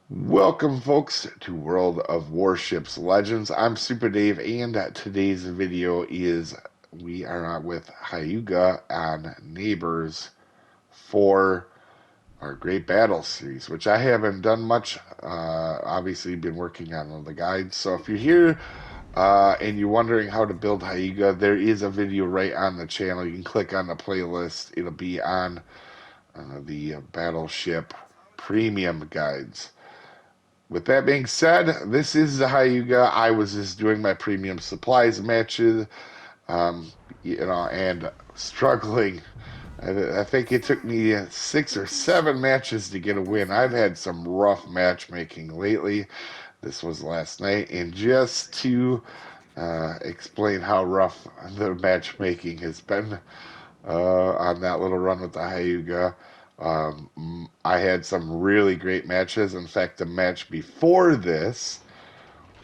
Welcome, folks, to World of Warships Legends. I'm Soopa-Dave, and today's video is we are with Hyuga on Neighbors for our Great Battle series, which I haven't done much. Obviously, been working on the guides. So if you're here and you're wondering how to build Hyuga, there is a video right on the channel. You can click on the playlist. It'll be on the Battleship Premium guides. With that being said, this is the Hyuga. I was just doing my premium supplies matches, and struggling. I think it took me 6 or 7 matches to get a win. I've had some rough matchmaking lately. This was last night, and just to explain how rough the matchmaking has been on that little run with the Hyuga. I had some really great matches. In fact, the match before this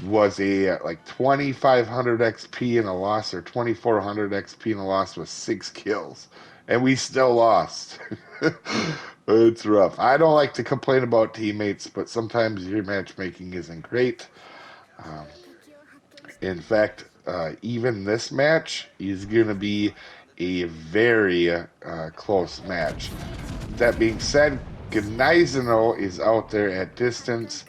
was a like 2,500 XP in a loss, or 2,400 XP in a loss with 6 kills, and we still lost. It's rough. I don't like to complain about teammates, but sometimes your matchmaking isn't great. Um, in fact, even this match is going to be a very close match. That being said, Gneiseno is out there at distance,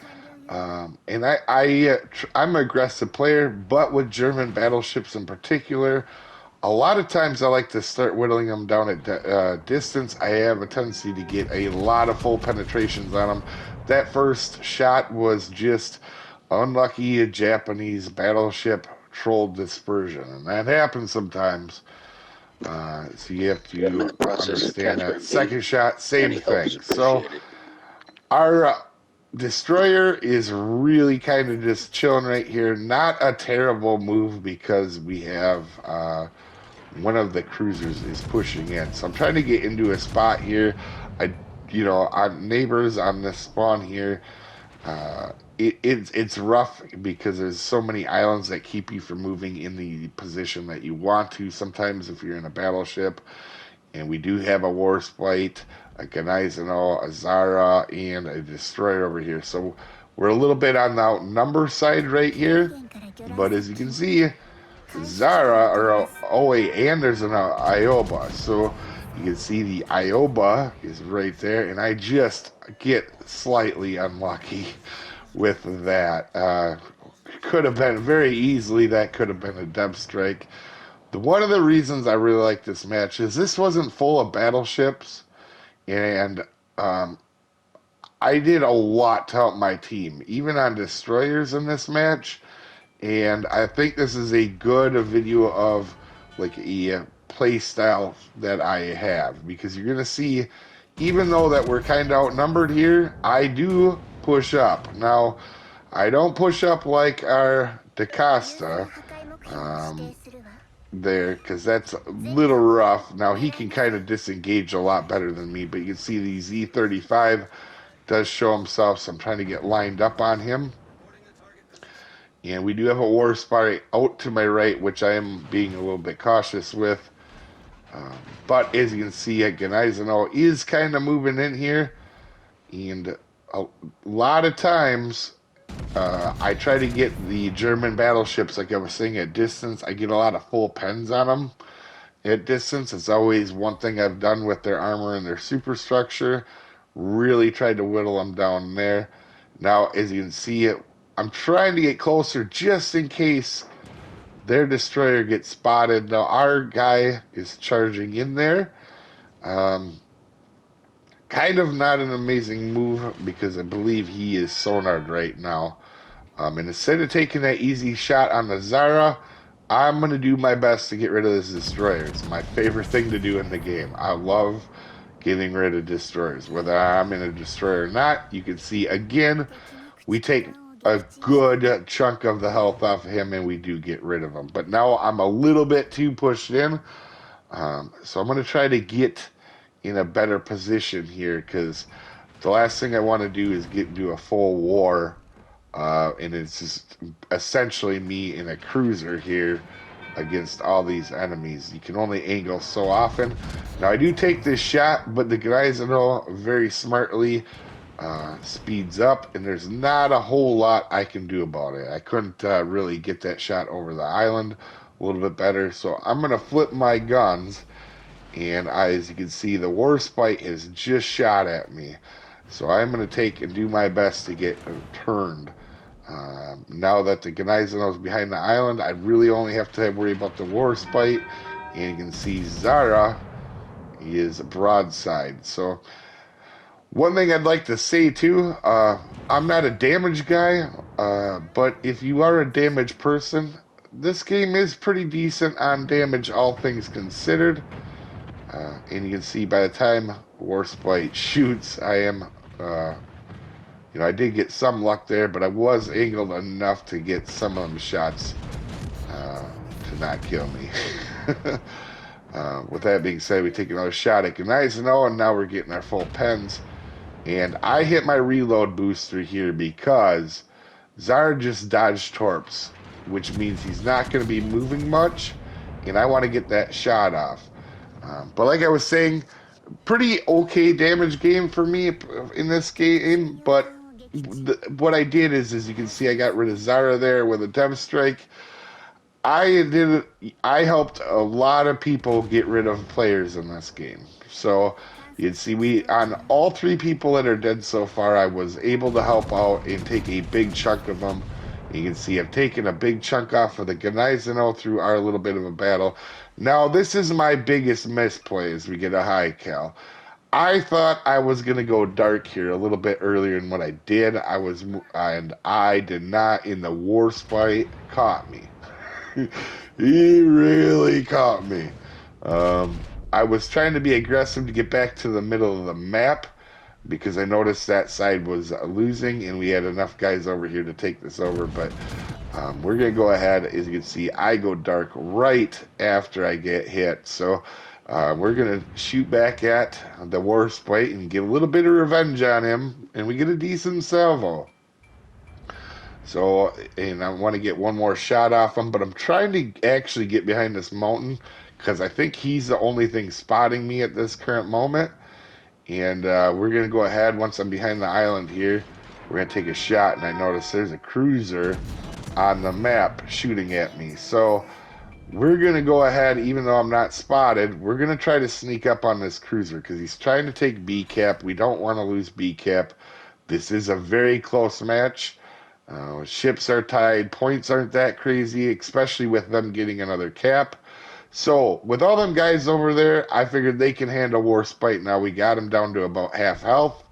and I'm an aggressive player, but with German battleships in particular, a lot of times I like to start whittling them down at distance. I have a tendency to get a lot of full penetrations on them. That first shot was just unlucky. A Japanese battleship trolled dispersion, and that happens sometimes. So you have to understand that. Second shot, same thing. So our destroyer is really kind of just chilling right here. Not a terrible move because we have one of the cruisers is pushing in. So I'm trying to get into a spot here. On neighbors on this spawn here. It's rough because there's so many islands that keep you from moving in the position that you want to. Sometimes if you're in a battleship, and we do have a Warspite, a Gneiseno, a Zara, and a destroyer over here. So we're a little bit on the outnumber side right here. But as you can see, Zara, and there's an Ioba. So you can see the Ioba is right there, and I just get slightly unlucky with that. Could have been very easily, that could have been a depth strike. One of the reasons I really like this match is this wasn't full of battleships, and I did a lot to help my team, even on destroyers in this match. And I think this is a good video of like a play style that I have, because you're gonna see, even though that we're kind of outnumbered here, I do push up. Now, I don't push up like our DaCosta there, because that's a little rough. Now, he can kind of disengage a lot better than me, but you can see the Z35 does show himself, so I'm trying to get lined up on him. And we do have a Warspite out to my right, which I am being a little bit cautious with. But as you can see, Gneiseno is kind of moving in here. And a lot of times, I try to get the German battleships, like I was saying, at distance. I get a lot of full pens on them at distance. It's always one thing I've done with their armor and their superstructure. Really tried to whittle them down there. Now, as you can see, I'm trying to get closer just in case their destroyer gets spotted. Now, our guy is charging in there. Kind of not an amazing move because I believe he is sonared right now. And instead of taking that easy shot on the Zara, I'm going to do my best to get rid of this destroyer. It's my favorite thing to do in the game. I love getting rid of destroyers. Whether I'm in a destroyer or not, you can see again, we take a good chunk of the health off of him, and we do get rid of him. But now I'm a little bit too pushed in, so I'm going to try to get in a better position here, because the last thing I want to do is get into a full war, and it's just essentially me in a cruiser here against all these enemies. You can only angle so often. Now, I do take this shot, but the Gneiseno very smartly speeds up, and there's not a whole lot I can do about it. I couldn't really get that shot over the island a little bit better, so I'm going to flip my guns, and as you can see, the Warspite has just shot at me. So I'm going to take and do my best to get turned. Now that the Gneisenau is behind the island, I really only have to worry about the Warspite, and you can see Zara is broadside. So one thing I'd like to say too, I'm not a damage guy, but if you are a damage person, this game is pretty decent on damage, all things considered. And you can see by the time Warspite shoots, I am, I did get some luck there, but I was angled enough to get some of them shots to not kill me. With that being said, we take another shot at Gneisenau, and now we're getting our full pens. And I hit my reload booster here because Zara just dodged torps, which means he's not going to be moving much, and I want to get that shot off. But like I was saying, pretty okay damage game for me in this game, but what I did is, as you can see, I got rid of Zara there with a Dev Strike. I helped a lot of people get rid of players in this game. So you can see we on all 3 people that are dead so far, I was able to help out and take a big chunk of them. You can see I've taken a big chunk off of the Gneisenau through our little bit of a battle. Now this is my biggest misplay as we get a high cal. I thought I was going to go dark here a little bit earlier than what I did. I did not, and the Warspite caught me. He really caught me. I was trying to be aggressive to get back to the middle of the map because I noticed that side was losing and we had enough guys over here to take this over. But we're going to go ahead. As you can see, I go dark right after I get hit. So we're going to shoot back at the Warspite and get a little bit of revenge on him. And we get a decent salvo. So, and I want to get one more shot off him, but I'm trying to actually get behind this mountain because I think he's the only thing spotting me at this current moment. And we're going to go ahead, once I'm behind the island here, we're going to take a shot, and I notice there's a cruiser on the map shooting at me. So we're going to go ahead, even though I'm not spotted, we're going to try to sneak up on this cruiser because he's trying to take B cap. We don't want to lose B cap. This is a very close match. Ships are tied, points aren't that crazy, especially with them getting another cap. So, with all them guys over there, I figured they can handle Warspite. Now we got him down to about half health.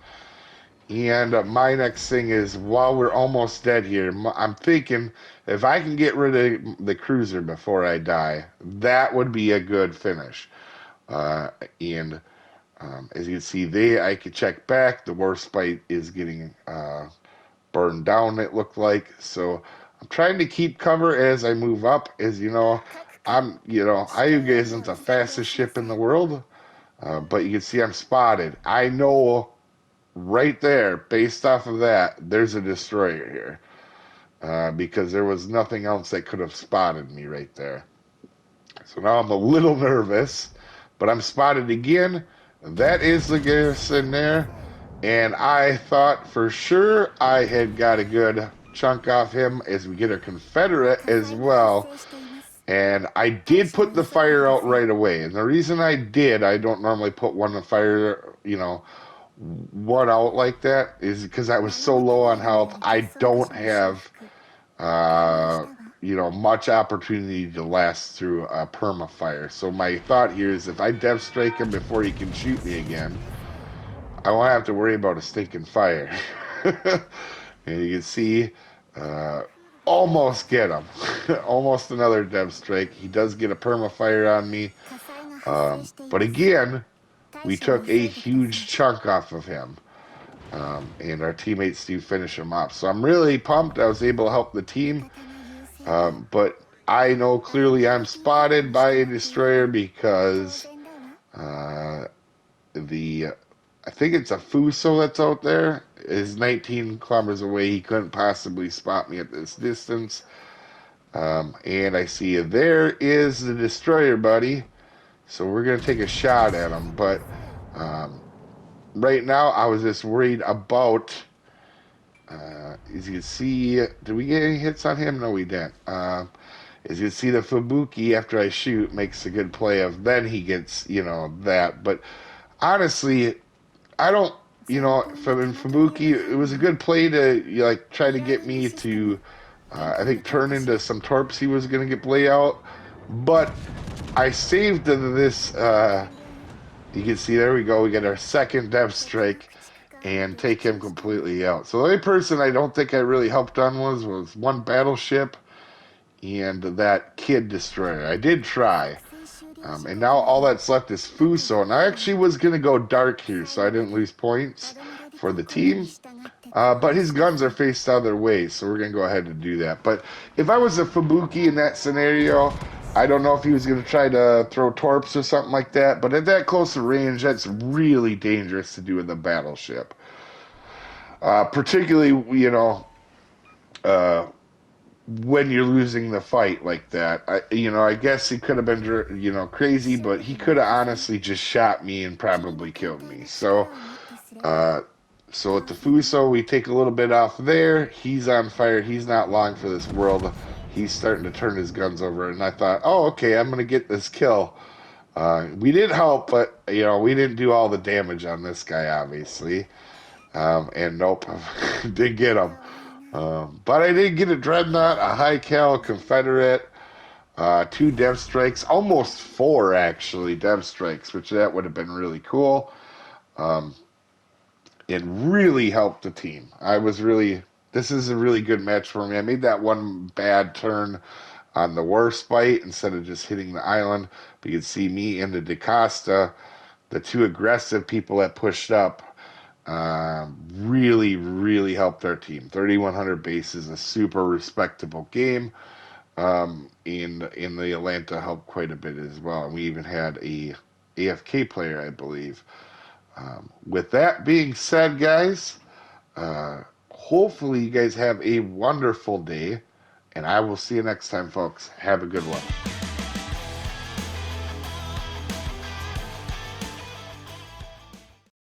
And my next thing is, while we're almost dead here, I'm thinking if I can get rid of the cruiser before I die, that would be a good finish. And as you can see, I could check back. The Warspite is getting burned down, it looked like. So I'm trying to keep cover as I move up. As you know, Hyuga isn't the fastest ship in the world, but you can see I'm spotted. I know right there, based off of that, there's a destroyer here, because there was nothing else that could have spotted me right there. So now I'm a little nervous, but I'm spotted again. That is the garrison there. And I thought for sure I had got a good chunk off him as we get a Confederate as well. And I did put the fire out right away. And the reason I did, I don't normally put one out like that, is because I was so low on health. I don't have, much opportunity to last through a perma fire. So my thought here is if I dev strike him before he can shoot me again, I won't have to worry about a stinking fire. And you can see, almost get him. Almost another dev strike. He does get a perma fire on me. But again, we took a huge chunk off of him. And our teammates do finish him off. So I'm really pumped. I was able to help the team. But I know clearly I'm spotted by a destroyer because I think it's a Fuso that's out there. Is 19 kilometers away. He couldn't possibly spot me at this distance. And I see there is the destroyer, buddy. So we're going to take a shot at him. But, as you can see, I'm spotted. I know clearly I'm spotted because the destroyer is 19 kilometers away. He couldn't possibly spot me at this distance. And I see there is the destroyer, buddy. So we're going to take a shot at him. But, as you can see, I'm spotted. I know clearly I'm spotted because the destroyer is 19 kilometers away. He couldn't possibly spot me at this distance. And I see there is the destroyer, buddy. So we're going to take a shot at him. But right now, I was just worried about. As you can see, did we get any hits on him? No, we didn't. As you can see, the Fubuki after I shoot makes a good play of. Then he gets that. But honestly, I don't. From Fubuki, it was a good play to try to get me to. I think turn into some torps he was going to get play out, but I saved this. You can see there we go. We get our second depth strike and take him completely out. So the only person I don't think I really helped on was one battleship and that kid destroyer. I did try. And now all that's left is Fuso. And I actually was going to go dark here so I didn't lose points for the team. But his guns are faced other ways, so we're going to go ahead and do that. But if I was a Fubuki in that scenario, I don't know if he was going to try to throw torps or something like that. But at that close a range, that's really dangerous to do with a battleship. Particularly, uh, when you're losing the fight like that. I guess he could have been, crazy, but he could have honestly just shot me and probably killed me. Uh, so with the Fuso, we take a little bit off there. He's on fire. He's not long for this world. He's starting to turn his guns over, and I thought, oh, okay, I'm gonna get this kill. We did help, but we didn't do all the damage on this guy, obviously. And nope, didn't get him. But I did get a Dreadnought, a High Cal Confederate, 2 Dev Strikes, almost 4 actually Dev Strikes, which that would have been really cool. It really helped the team. This is a really good match for me. I made that one bad turn on the worst fight instead of just hitting the island. But you can see me and the DaCosta, the 2 aggressive people that pushed up, really, really helped our team. 3,100 base is a super respectable game. In the Atlanta helped quite a bit as well. And we even had a AFK player, I believe. With that being said, guys, hopefully you guys have a wonderful day, and I will see you next time, folks. Have a good one.